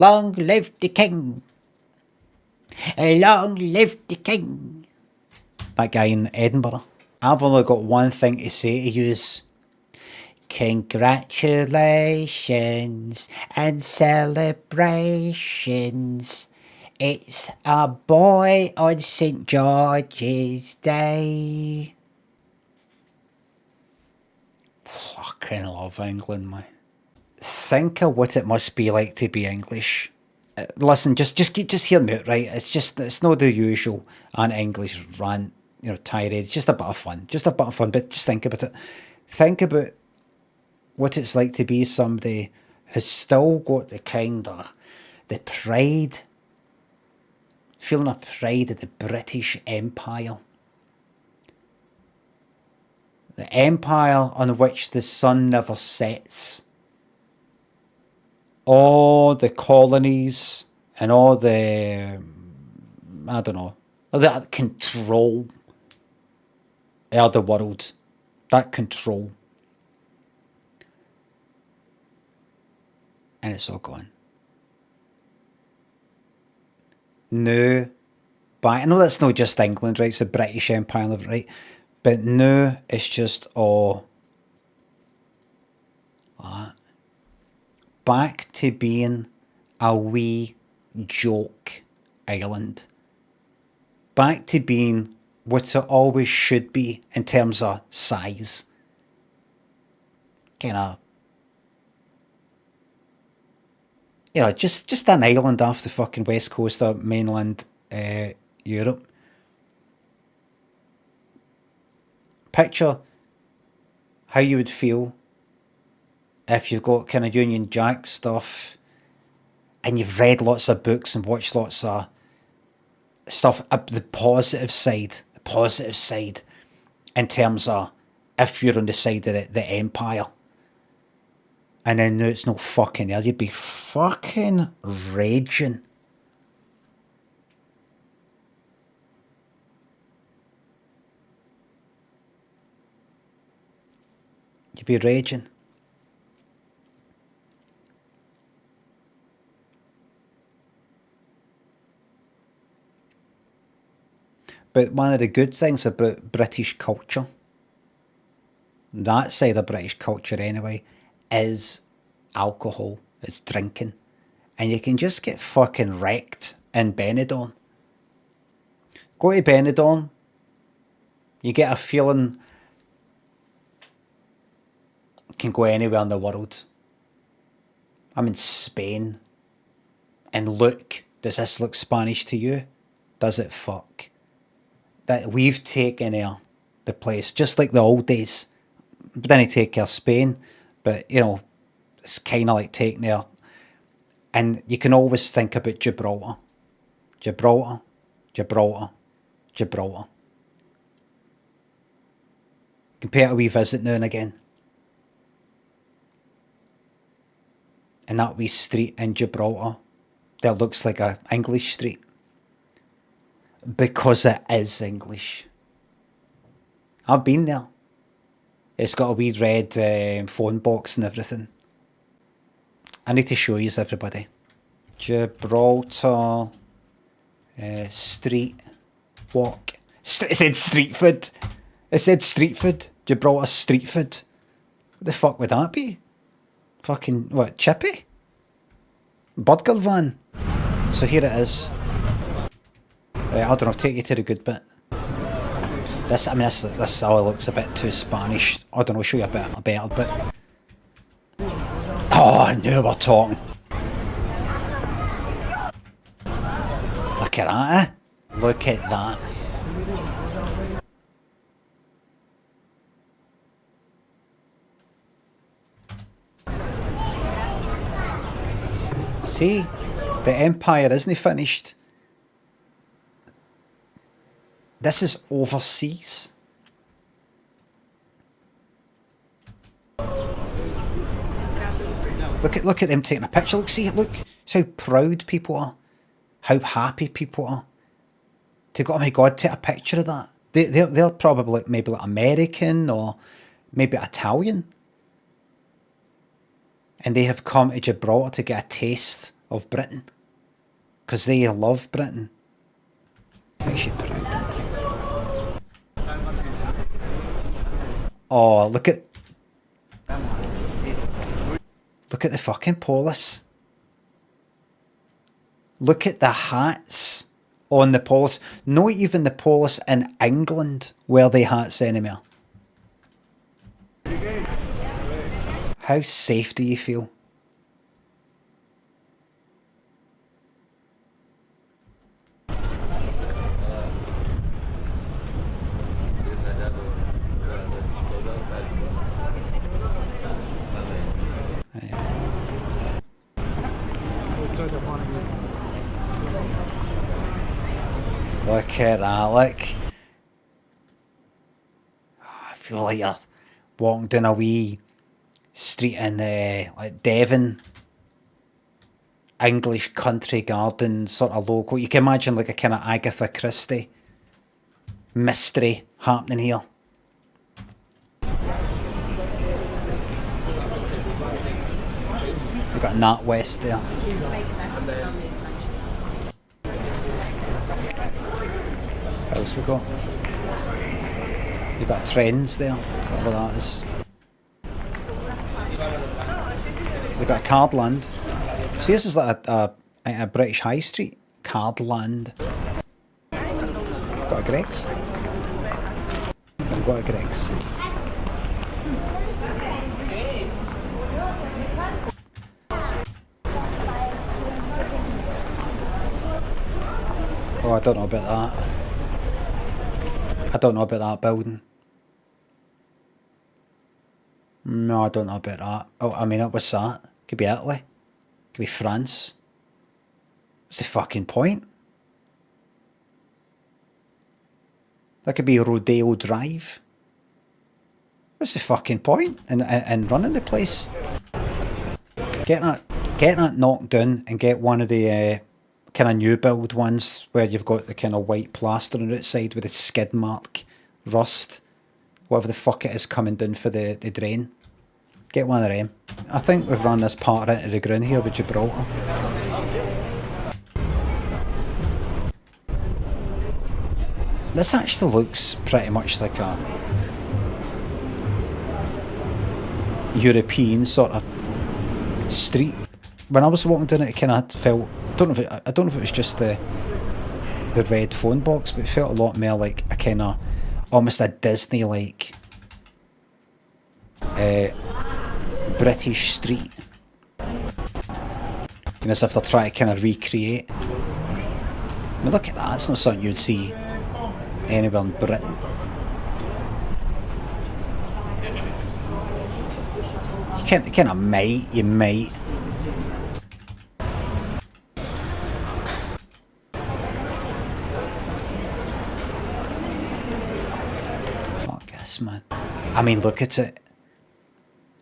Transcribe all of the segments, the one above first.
Long live the king. Long live the king. That guy in Edinburgh. I've only got one thing to say to yous. Congratulations and celebrations. It's a boy on St. George's Day. Fucking love England, man. Think of what it must be like to be English. Listen, just hear me out, right? It's not the usual anti-English rant, tirade. It's just a bit of fun. But just think about it. Think about what it's like to be somebody who's still got the kind of the pride, feeling of pride of the British Empire. The empire on which the sun never sets. All the colonies and all the, I don't know, that control of the world. That control. And it's all gone. Now, I know that's not just England, right? It's the British Empire, right? But now it's just all that. Back to being a wee joke island. Back to being what it always should be in terms of size. Kind of, just an island off the fucking west coast of mainland Europe. Picture how you would feel if you've got kind of Union Jack stuff and you've read lots of books and watched lots of stuff, the positive side in terms of if you're on the side of the empire. And then now it's no fucking there, you'd be fucking raging. You'd be raging. But one of the good things about British culture, that side of British culture anyway, is alcohol, is drinking. And you can just get fucking wrecked in Benidorm. Go to Benidorm, you get a feeling you can go anywhere in the world. I'm in Spain, and look, does this look Spanish to you? Does it fuck? That we've taken the place, just like the old days. We didn't take care of Spain, but it's kind of like taking there. And you can always think about Gibraltar. Gibraltar, Gibraltar, Gibraltar. Compare a wee visit now and again. And that wee street in Gibraltar that looks like an English street. Because it is English. I've been there. It's got a wee red phone box and everything. I need to show you everybody. Gibraltar street walk. It said street food. It said street food. Gibraltar street food. What the fuck would that be? Fucking, what, Chippy? Burger van. So here it is. I don't know, take you to the good bit. This all looks a bit too Spanish. I don't know, show you a better bit. Oh, now we're talking. Look at that, eh? Look at that. See, the empire isn't finished. This is overseas. Look at them taking a picture. See how proud people are, how happy people are. To go, oh my God, take a picture of that. They're probably maybe like American or maybe Italian, and they have come to Gibraltar to get a taste of Britain. Because they love Britain. Makes you proud, doesn't it? Oh, look at the fucking polis. Look at the hats on the polis. Not even the polis in England wear the hats anymore. How safe do you feel? Look at that, look. Oh, I feel like you're walking down a wee street in like Devon, English country garden sort of logo. You can imagine like a kind of Agatha Christie mystery happening here. We've got Nat West there. What else we got? You've got Trends there, whatever that is. We've got Cardland. See, this is like a British high street. Cardland. Got a Greggs? We've got a Greggs. Oh, I don't know about that. I don't know about that building. No, I don't know about that. Oh, I mean, what's that? Could be Italy. Could be France. What's the fucking point? That could be Rodeo Drive. What's the fucking point in running the place? Get that knocked down and get one of the kind of new build ones where you've got the kind of white plaster on the outside with the skid mark, rust, whatever the fuck it is coming down for the drain. Get one of them. I think we've run this part into the ground here with Gibraltar. This actually looks pretty much like a European sort of street. When I was walking down it kind of felt, I don't know if it was just the red phone box, but it felt a lot more like a kind of almost a Disney like British street. You know, as if they're trying to kind of recreate. I mean, look at that, it's not something you'd see anywhere in Britain. You kind of might, you might. Fuck this, man. I mean, look at it.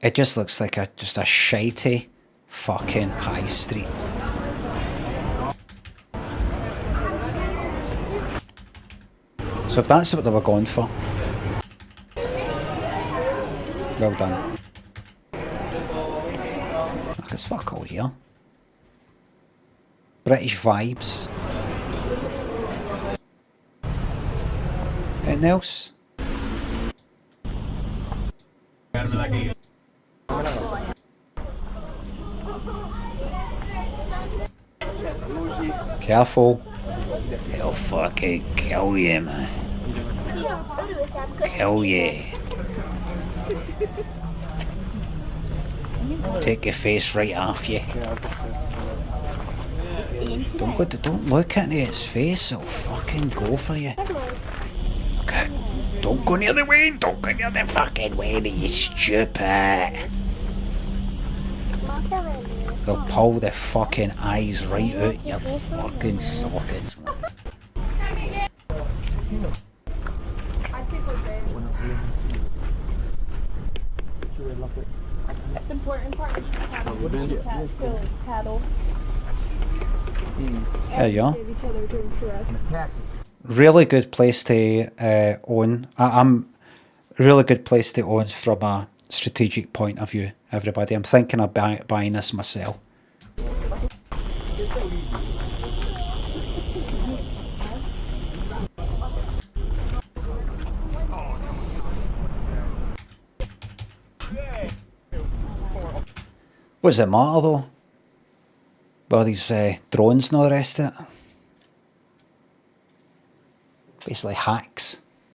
It just looks like just a shitey fucking high street. So if that's what they were going for, well done. Look, it's fuck all here. British vibes. Anything else? Careful. He'll fucking kill you, man. Kill you. Take your face right off you. Don't look at his face, it'll fucking go for you. Okay. Don't go near the way, don't go near the fucking way, you stupid. They'll pull the fucking eyes right out your fucking sockets. It's important part of the paddle. There you are. Really good place to own. I'm really good place to own from a strategic point of view, everybody. I'm thinking of buying this myself. What does it matter though? Well, these drones and all the rest of it. Basically hacks.